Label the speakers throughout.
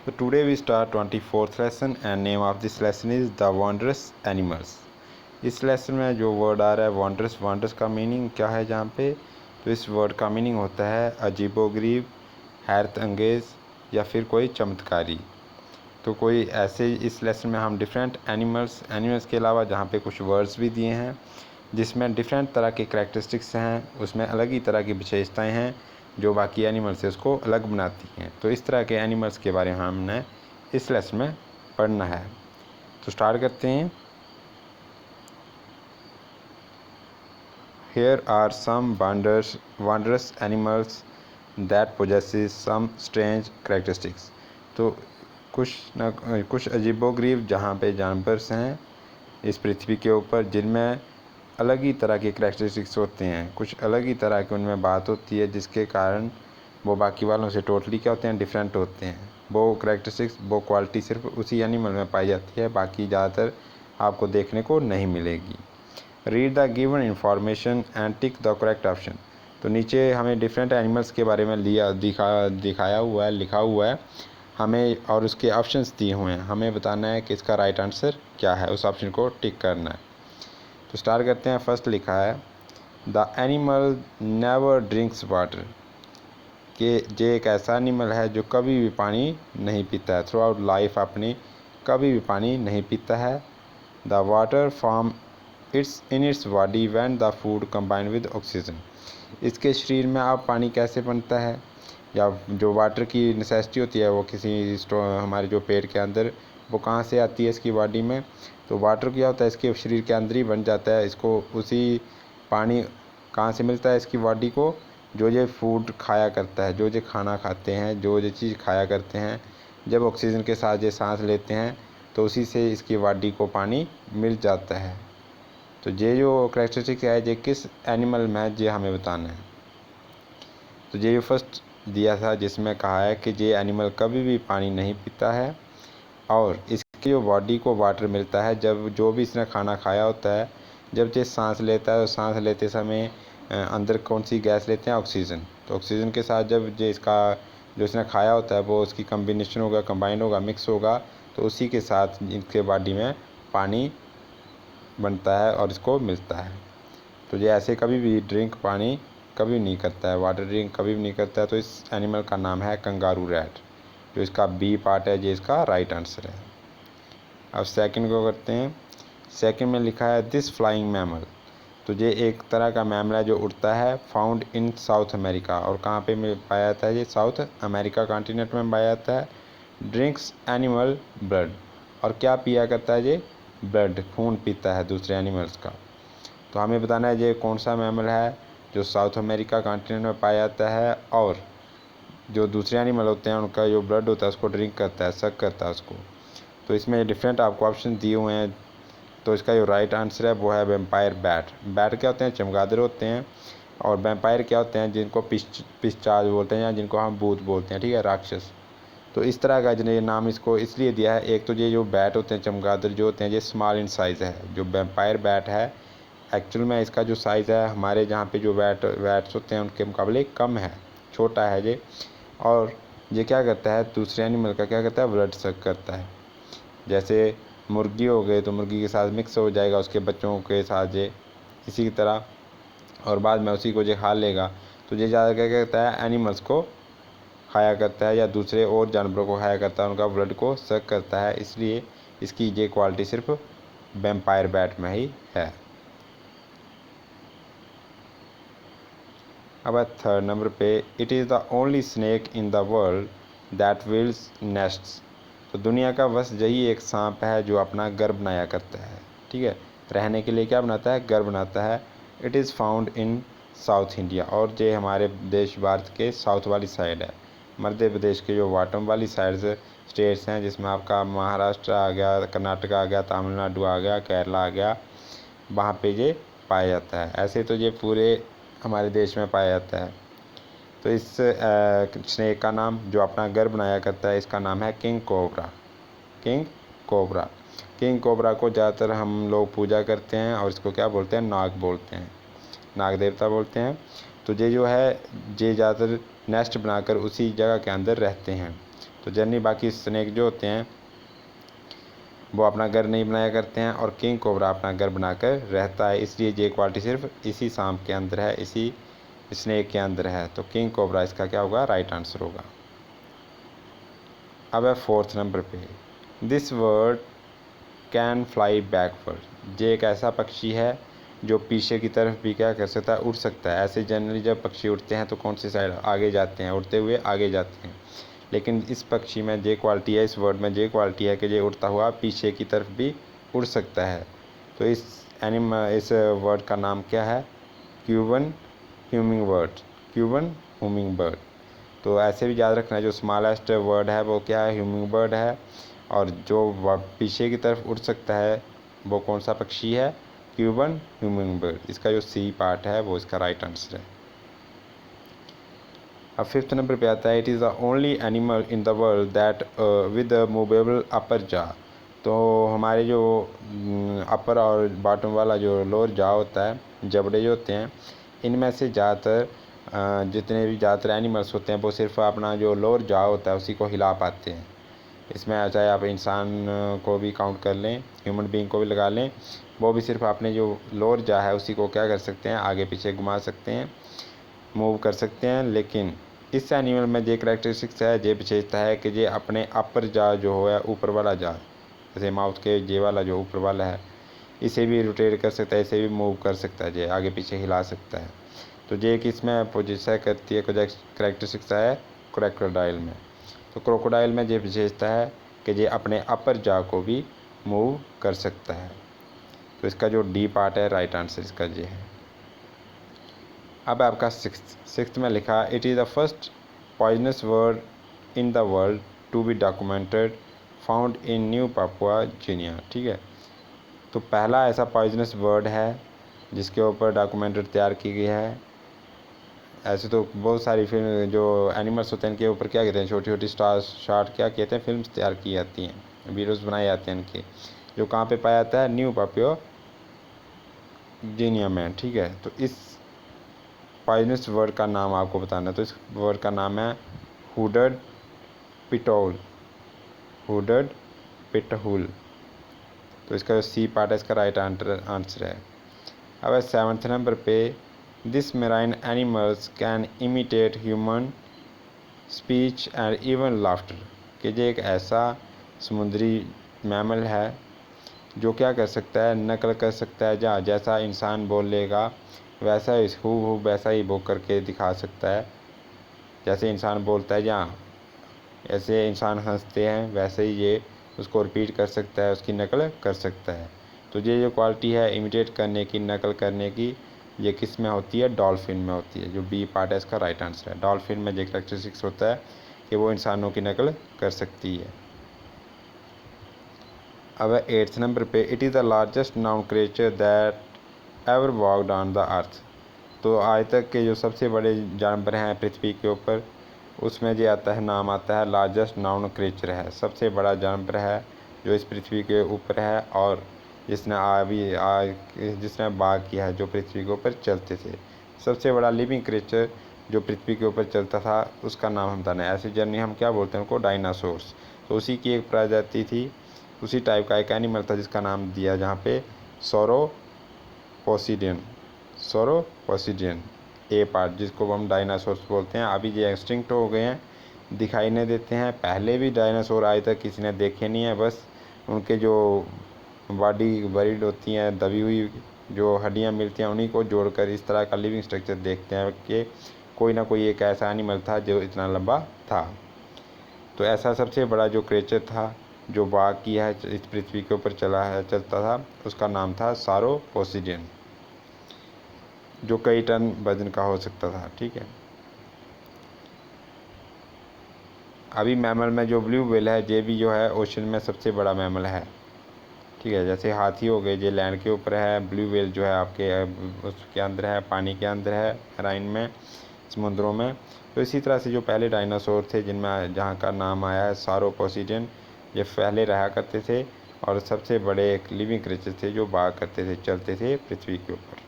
Speaker 1: So today we start 24th lesson and name of this lesson is The Wondrous Animals। इस lesson में जो word आ रहा है वॉन्ड्रस, वॉन्ड्रस का मीनिंग क्या है जहाँ पे, तो इस वर्ड का मीनिंग होता है अजीबोगरीब, हैरत अंगेज़ या फिर कोई चमत्कारी। तो कोई ऐसे इस लेसन में हम डिफरेंट एनिमल्स के अलावा जहाँ पे कुछ वर्ड्स भी दिए हैं जिसमें डिफरेंट तरह के करैक्टरिस्टिक्स हैं, उसमें अलग ही तरह की विशेषताएं हैं जो बाकी एनिमल से उसको अलग बनाती हैं। तो इस तरह के एनिमल्स के बारे में हमने इस लेसन में पढ़ना है। तो स्टार्ट करते हैं। Here are some wondrous animals that possesses some strange characteristics। तो कुछ अजीबोगरीब जहाँ पे जानवर हैं इस पृथ्वी के ऊपर जिनमें अलग ही तरह के करैक्टरिस्टिक्स होते हैं, कुछ अलग ही तरह की उनमें बात होती है जिसके कारण वो बाकी वालों से टोटली क्या होते हैं, डिफरेंट होते हैं। वो करैक्टरिस्टिक्स, वो क्वालिटी सिर्फ उसी एनिमल में पाई जाती है, बाकी ज़्यादातर आपको देखने को नहीं मिलेगी। Read the given information and tick the correct option. तो नीचे हमें डिफरेंट एनिमल्स के बारे में दिखाया हुआ है, लिखा हुआ है हमें, और उसके ऑप्शंस दिए हुए हैं। हमें बताना है कि इसका राइट आंसर क्या है, उस ऑप्शन को टिक करना है। तो स्टार्ट करते हैं। फर्स्ट लिखा है the animal never drinks water, कि ये एक ऐसा एनिमल है जो कभी भी पानी नहीं पीता है, थ्रू आउट लाइफ अपनी कभी भी पानी नहीं पीता है। The water form its body when the food combine with oxygen. इसके शरीर में अब पानी कैसे बनता है, या जो वाटर की नेसेसिटी होती है वो किसी हमारे जो पेट के अंदर, वो कहाँ से आती है इसकी बॉडी में। तो वाटर क्या होता है, इसके शरीर के अंदर ही बन जाता है। इसको उसी पानी कहाँ से मिलता है इसकी बॉडी को, जो ये फूड खाया करता है, जो ये खाना खाते हैं, जो ये चीज़ खाया करते हैं, जब ऑक्सीजन के साथ ये सांस लेते हैं तो उसी से इसकी बॉडी को पानी मिल जाता है। तो ये जो करैक्टरिस्टिक है ये किस एनिमल में है ये हमें बताना है। तो ये जो फर्स्ट दिया था जिसमें कहा है कि ये एनिमल कभी भी पानी नहीं पीता है और इसकी जो बॉडी को वाटर मिलता है जब जो भी इसने खाना खाया होता है। जब ये सांस लेता है तो सांस लेते समय अंदर कौन सी गैस लेते हैं, ऑक्सीजन। तो ऑक्सीजन के साथ जब ये इसका जो इसने खाया होता है वो उसकी कम्बिनेशन होगा, कंबाइन होगा, मिक्स होगा, तो उसी के साथ इनके बॉडी में पानी बनता है और इसको मिलता है। तो ये ऐसे कभी भी ड्रिंक पानी कभी नहीं करता है, वाटर ड्रिंक कभी भी नहीं करता है। तो इस एनिमल का नाम है कंगारू रैट, जो इसका बी पार्ट है, ये इसका राइट आंसर है। अब सेकंड को करते हैं। सेकंड में लिखा है दिस फ्लाइंग मैमल। तो ये एक तरह का मैमल है जो उड़ता है, फाउंड इन साउथ अमेरिका। और कहाँ पे पाया जाता है, ये साउथ अमेरिका कॉन्टिनेंट में पाया जाता है। ड्रिंक्स एनिमल ब्लड, और क्या पिया करता है ये, ब्लड, खून पीता है दूसरे एनिमल्स का। तो हमें बताना है ये कौन सा मैमल है जो साउथ अमेरिका कॉन्टिनेंट में पाया जाता है और जो दूसरे एनिमल होते हैं उनका जो ब्लड होता है उसको ड्रिंक करता है, सक करता है उसको। तो इसमें डिफरेंट आपको ऑप्शन दिए हुए हैं। तो इसका जो राइट आंसर है वो है वैम्पायर बैट। बैट क्या होते हैं, चमगादड़ होते हैं, और वैम्पायर क्या होते हैं, जिनको पिशाच बोलते हैं या जिनको हम भूत बोलते हैं, ठीक है, राक्षस। तो इस तरह का जिन्हें नाम इसको इसलिए दिया है, एक तो ये जो बैट होते हैं, चमगादड़ जो होते हैं, ये स्मॉल इन साइज़ है। जो वैम्पायर बैट है एक्चुअल में इसका जो साइज़ है हमारे जहाँ पे जो बैट्स होते हैं उनके मुकाबले कम है, छोटा है ये। और ये क्या करता है, दूसरे एनिमल का क्या करता है, ब्लड सक करता है। जैसे मुर्गी हो गई तो मुर्गी के साथ मिक्स हो जाएगा उसके बच्चों के साथ ये, इसी की तरह, और बाद में उसी को ये खा लेगा। तो ये ज़्यादा क्या करता है, एनिमल्स को खाया करता है या दूसरे और जानवरों को खाया करता है, उनका ब्लड को सक करता है। इसलिए इसकी ये क्वालिटी सिर्फ वैम्पायर बैट में ही है। अब थर्ड नंबर पे, it is the only snake in the world that builds nests. तो दुनिया का बस यही एक सांप है जो अपना घर बनाया करता है, ठीक है, रहने के लिए क्या बनाता है, घर बनाता है। It is found in south India, और ये हमारे देश भारत के साउथ वाली साइड है। मध्य प्रदेश के जो बॉटम वाली साइड से स्टेट्स हैं जिसमें आपका महाराष्ट्र आ गया, कर्नाटक आ गया, तमिलनाडु आ गया, केरला आ गया, वहाँ पे ये पाया जाता है। ऐसे तो ये पूरे हमारे देश में पाया जाता है। तो इस स्नेक का नाम जो अपना घर बनाया करता है इसका नाम है king cobra. King cobra, king cobra को ज़्यादातर हम लोग पूजा करते हैं और इसको क्या बोलते हैं, नाग बोलते हैं, नाग देवता बोलते हैं। तो ये जो है ये ज़्यादातर नेस्ट बनाकर उसी जगह के अंदर रहते हैं। तो जनरली बाकी स्नेक जो होते हैं वो अपना घर नहीं बनाया करते हैं, और किंग कोबरा अपना घर बनाकर रहता है, इसलिए ये क्वालिटी सिर्फ इसी सांप के अंदर है, इसी स्नेक के अंदर है। तो किंग कोबरा इसका क्या होगा, राइट आंसर होगा। अब है 4th नंबर पे, this word can fly backward. ये एक ऐसा पक्षी है जो पीछे की तरफ भी क्या कर सकता है, उड़ सकता है। ऐसे जनरली जब पक्षी उड़ते हैं तो कौन सी साइड आगे जाते हैं, उड़ते हुए आगे जाते हैं, लेकिन इस पक्षी में ये क्वालिटी है, इस वर्ड में ये क्वालिटी है कि ये उड़ता हुआ पीछे की तरफ भी उड़ सकता है। तो इस वर्ड का नाम क्या है, Cuban humming bird, Cuban humming bird. तो ऐसे भी याद रखना है, जो स्मॉलेस्ट वर्ड है वो क्या है, ह्यूमिंग बर्ड है, और जो पीछे की तरफ उड़ सकता है वो कौन सा पक्षी है, क्यूबन ह्यूमिंग बर्ड। इसका जो सी पार्ट है वो इसका राइट आंसर है। अब 5th नंबर पे आता है, it is the only animal in the world that with movable upper jaw. तो हमारे जो अपर और बॉटम वाला जो लोअर जा होता है, जबड़े जो होते हैं, इनमें से ज़्यादातर जितने भी ज़्यादातर एनिमल्स होते हैं वो सिर्फ अपना जो लोअर जा होता है उसी को हिला पाते हैं। इसमें चाहे आप इंसान को भी काउंट कर लें, ह्यूमन बीइंग को भी लगा लें, वो भी सिर्फ अपने जो लोअर जा है उसी को क्या कर सकते हैं, आगे पीछे घुमा सकते हैं, मूव कर सकते हैं। लेकिन इस एनिमल में ये करेक्टरिस्टिक्स है, ये विशेषता है कि ये अपने अपर जा जो है, ऊपर वाला जा, जैसे माउथ के ये वाला जो ऊपर वाला है, इसे भी रोटेट कर सकता है, इसे भी मूव कर सकता है, ये आगे पीछे हिला सकता है। तो ये किसमें पोजिशन करती है, करेक्टरिस्टिक्स है क्रोकोडाइल में। तो क्रोकोडाइल में ये विशेषता है कि ये अपने अपर जा को भी मूव कर सकता है। तो इसका जो डी पार्ट है, राइट आंसर इसका ये है। अब आपका 6th में लिखा, it is the first poisonous bird in the world to be documented found in New Papua Guinea. ठीक है, तो पहला ऐसा पॉइजनस वर्ड है जिसके ऊपर डॉक्यूमेंटेड तैयार की गई है। ऐसे तो बहुत सारी फिल्म जो एनिमल्स होते हैं इनके ऊपर क्या कहते हैं, छोटी छोटी शॉर्ट क्या कहते हैं, फिल्म्स तैयार की जाती हैं, वीडियोस बनाए जाते हैं इनके, जो कहाँ पे पाया जाता है, न्यू पापुआ गिनिया में। ठीक है, तो इस पॉइजनस वर्ड का नाम आपको बताना है। तो इस वर्ड का नाम है हुडड पिटोल, हुडड पिटहुल। तो इसका जो सी पार्ट है इसका राइट आंसर है। अब 7th नंबर पे, this marine animals can imitate human speech and even laughter. कि ये एक ऐसा समुद्री मैमल है जो क्या कर सकता है, नकल कर सकता है, जहाँ जैसा इंसान बोल लेगा वैसा ही हूबहू वैसा ही वो करके दिखा सकता है। जैसे इंसान बोलता है, जहाँ ऐसे इंसान हंसते हैं वैसे ही ये उसको रिपीट कर सकता है, उसकी नकल कर सकता है। तो ये जो क्वालिटी है इमिटेट करने की, नकल करने की, ये किस में होती है, डॉल्फिन में होती है। जो बी पार्ट है इसका राइट आंसर है। डॉल्फिन में ये करेक्टरिस्टिक्स होता है कि वो इंसानों की नकल कर सकती है। अब 8th नंबर पे, it is the largest noun creature that ever walked on the earth. तो आज तक के जो सबसे बड़े जानवर हैं पृथ्वी के ऊपर, उसमें ये आता है, नाम आता है लार्जेस्ट नाउन क्रिएचर है, सबसे बड़ा जानवर है जो इस पृथ्वी के ऊपर है, और जिसने वाक किया है, जो पृथ्वी के ऊपर चलते थे। सबसे बड़ा लिविंग क्रिएचर जो पृथ्वी के ऊपर चलता था उसका नाम हम बताना है। ऐसे जर्नी हम क्या बोलते हैं उनको, डायनासोर्स। तो उसी की एक प्रजाति थी, उसी टाइप का एक एनिमल था जिसका नाम दिया जहाँ पे सौरोपोसिडियन, सौरोपोसिडियन ए पार्ट, जिसको हम डायनासोर्स बोलते हैं। अभी ये एक्सटिंक्ट हो गए हैं, दिखाई नहीं देते हैं। पहले भी डायनासोर आज तक किसी ने देखे नहीं है, बस उनके जो बॉडी बरीड होती हैं, दबी हुई जो हड्डियाँ मिलती हैं, उन्हीं को जोड़कर इस तरह का लिविंग स्ट्रक्चर देखते हैं कि कोई ना कोई एक ऐसा एनिमल था जो इतना लंबा था। तो ऐसा सबसे बड़ा जो क्रिएचर था जो वाक किया है, इस पृथ्वी के ऊपर चलता था, उसका नाम था सौरोपोसिडियन, जो कई टन वजन का हो सकता था। ठीक है, अभी मैमल में जो ब्लू व्हेल है, ये भी जो है ओशन में सबसे बड़ा मैमल है। ठीक है, जैसे हाथी हो गए, ये लैंड के ऊपर है, ब्लू व्हेल जो है आपके उसके अंदर है, पानी के अंदर है, मैराइन में, समुद्रों में। तो इसी तरह से जो पहले डायनासोर थे जिनमें जहाँ का नाम आया है सौरोपोसिडियन, ये पहले रहा करते थे और सबसे बड़े एक लिविंग क्रिएचर थे जो वाक करते थे, चलते थे पृथ्वी के ऊपर।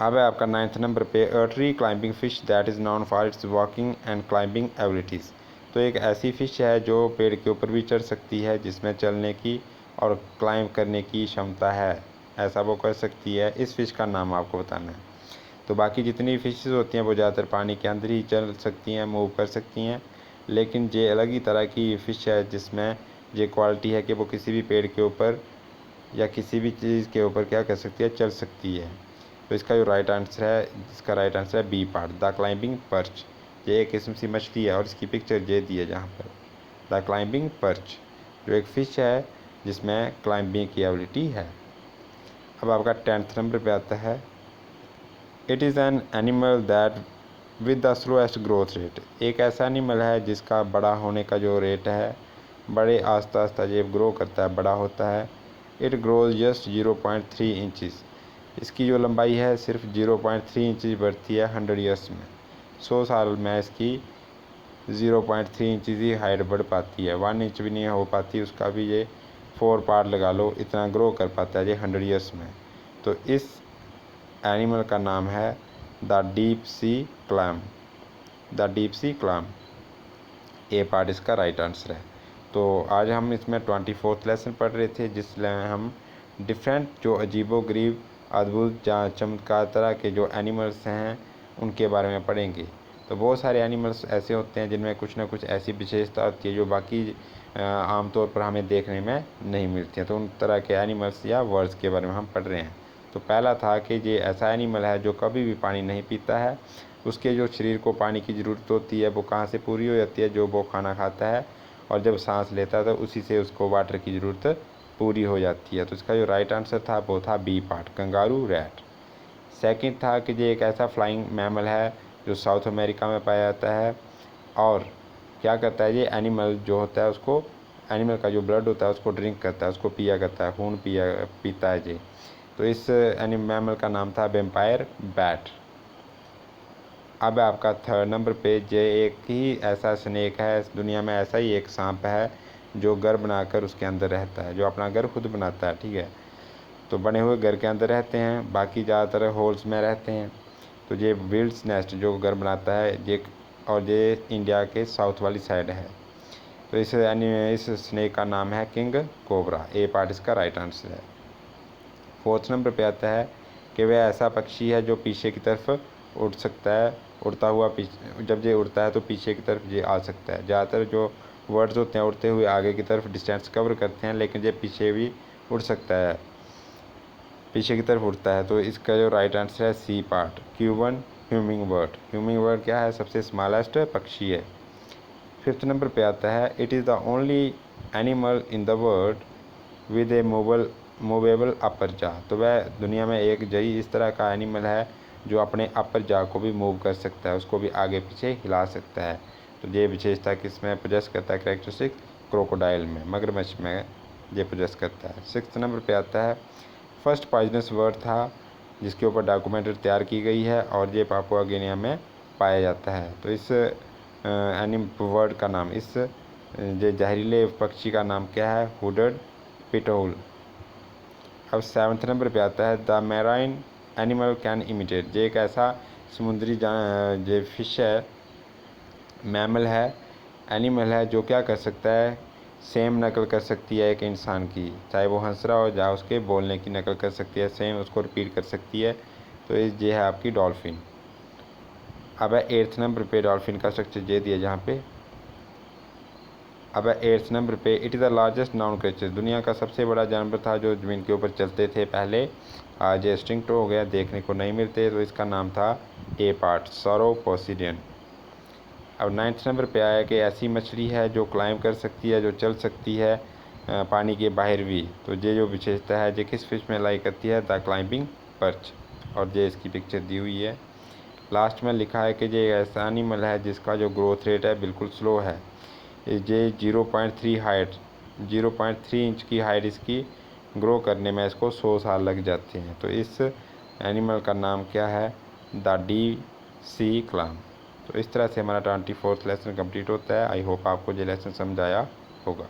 Speaker 1: अब है आपका 9th नंबर पे, a tree climbing fish that is known for its walking and climbing abilities. तो एक ऐसी फ़िश है जो पेड़ के ऊपर भी चढ़ सकती है, जिसमें चलने की और क्लाइंब करने की क्षमता है, ऐसा वो कर सकती है। इस फ़िश का नाम आपको बताना है। तो बाकी जितनी फ़िशेस होती हैं वो ज़्यादातर पानी के अंदर ही चल सकती हैं, मूव कर सकती हैं, लेकिन ये अलग ही तरह की फ़िश है जिसमें ये क्वालिटी है कि वो किसी भी पेड़ के ऊपर या किसी भी चीज़ के ऊपर क्या कर सकती है, चल सकती है। तो इसका जो राइट आंसर है, इसका राइट आंसर है B part, the climbing perch. ये एक किस्म सी मछली है और इसकी पिक्चर ये दी है जहाँ पर, द क्लाइंबिंग पर्च, जो एक फ़िश है जिसमें क्लाइंबिंग की एबिलिटी है। अब आपका 10th नंबर पे आता है, it is an animal that with the slowest growth rate. एक ऐसा एनिमल है जिसका बड़ा होने का जो रेट है, बड़े आस्ता आस्ता ये ग्रो करता है, बड़ा होता है। It grows just 0.3 inches. इसकी जो लंबाई है सिर्फ 0.3 इंचज़ बढ़ती है 100 ईयर्स में। 100 साल में इसकी 0.3 इंचज़ ही हाइट बढ़ पाती है, 1 इंच भी नहीं हो पाती उसका भी। ये 4 पार्ट लगा लो, इतना ग्रो कर पाता है ये 100 ईयर्स में। तो इस एनिमल का नाम है the deep sea clam, the deep sea clam. A part इसका राइट आंसर है। तो आज हम इसमें 24th लेसन पढ़ रहे थे, जिसमें हम डिफरेंट जो अजीबोगरीब, अद्भुत या चमत्कार तरह के जो एनिमल्स हैं उनके बारे में पढ़ेंगे। तो बहुत सारे एनिमल्स ऐसे होते हैं जिनमें कुछ ना कुछ ऐसी विशेषता होती है जो बाकी आमतौर पर हमें देखने में नहीं मिलती है। तो उन तरह के एनिमल्स या वर्ड्स के बारे में हम पढ़ रहे हैं। तो पहला था कि ये ऐसा एनिमल है जो कभी भी पानी नहीं पीता है। उसके जो शरीर को पानी की ज़रूरत होती है वो कहाँ से पूरी हो जाती है, जो वो खाना खाता है और जब सांस लेता है तो उसी से उसको वाटर की ज़रूरत पूरी हो जाती है। तो इसका जो राइट आंसर था वो था B part, kangaroo rat. Second था कि ये एक ऐसा फ्लाइंग मैमल है जो साउथ अमेरिका में पाया जाता है और क्या करता है, ये एनिमल जो होता है उसको, एनिमल का जो ब्लड होता है उसको ड्रिंक करता है, उसको पिया करता है, खून पीता है ये। तो इस मैमल का नाम था वेम्पायर बैट। अब आपका 3rd नंबर पे, ये एक ही ऐसा स्नेक है इस दुनिया में, ऐसा ही एक सांप है जो घर बनाकर उसके अंदर रहता है, जो अपना घर खुद बनाता है, ठीक है। तो बने हुए घर के अंदर रहते हैं, बाकी ज़्यादातर होल्स में रहते हैं। तो ये बिल्ड्स नेस्ट जो घर बनाता है ये, और ये इंडिया के साउथ वाली साइड है। तो इस स्नेक का नाम है किंग कोबरा। ए पार्ट इसका राइट आंसर है। 4th नंबर पे आता है कि वह ऐसा पक्षी है जो पीछे की तरफ उड़ सकता है, उड़ता हुआ जब ये उड़ता है तो पीछे की तरफ ये आ सकता है। ज़्यादातर जो वर्ड्स होते हैं उड़ते हुए आगे की तरफ डिस्टेंस कवर करते हैं, लेकिन ये पीछे भी उड़ सकता है, पीछे की तरफ उड़ता है। तो इसका जो राइट आंसर है C part, Cuban humming bird. Humming bird क्या है, सबसे स्मॉलेस्ट पक्षी है। 5th नंबर पे आता है, it is the only animal in the world with a movable upper jaw. तो वह दुनिया में एक जही इस तरह का एनिमल है जो अपने अपर जा को भी मूव कर सकता है, उसको भी आगे पीछे हिला सकता है। तो ये विशेषता किसमें पोजेस करता है, कैरेक्टरिस्टिक क्रोकोडाइल में, मगरमच्छ में ये पोजेस करता है। 6th नंबर पे आता है, फर्स्ट पॉइजनस वर्ड था जिसके ऊपर डॉक्यूमेंट्री तैयार की गई है और ये पापुआ गिनिया में पाया जाता है। तो इस वर्ड का नाम, इस ये जहरीले पक्षी का नाम क्या है, हुडेड पिटोल। अब 7th नंबर पे आता है, the marine animal can imitate. ये एक ऐसा समुद्री ये फिश है, मैमल है, एनिमल है जो क्या कर सकता है, सेम नकल कर सकती है एक इंसान की, चाहे वो हंस रहा हो या उसके बोलने की नकल कर सकती है, सेम उसको रिपीट कर सकती है। तो ये है आपकी डॉल्फिन। अब है 8th नंबर पे, डॉल्फिन का स्ट्रक्चर ये दिया जहाँ पे। अब है 8th नंबर पे, it is the largest noun creature. दुनिया का सबसे बड़ा जानवर था जो ज़मीन के ऊपर चलते थे पहले, आज एक्सटिंक्ट हो गया, देखने को नहीं मिलते। तो इसका नाम था ए पार्ट, sauroposeidon। अब 9th नंबर पे आया कि ऐसी मछली है जो क्लाइंब कर सकती है, जो चल सकती है पानी के बाहर भी। तो ये जो विशेषता है ये किस फिश में लाई करती है, द क्लाइंबिंग पर्च, और ये इसकी पिक्चर दी हुई है। लास्ट में लिखा है कि ये ऐसा एनिमल है जिसका जो ग्रोथ रेट है बिल्कुल स्लो है। ये 0.3 इंच की हाइट इसकी ग्रो करने में इसको 100 साल लग जाते हैं। तो इस एनिमल का नाम क्या है, द डी सी क्लैम। तो इस तरह से हमारा 24th लेसन कंप्लीट होता है। आई होप आपको ये लेसन समझ आया होगा।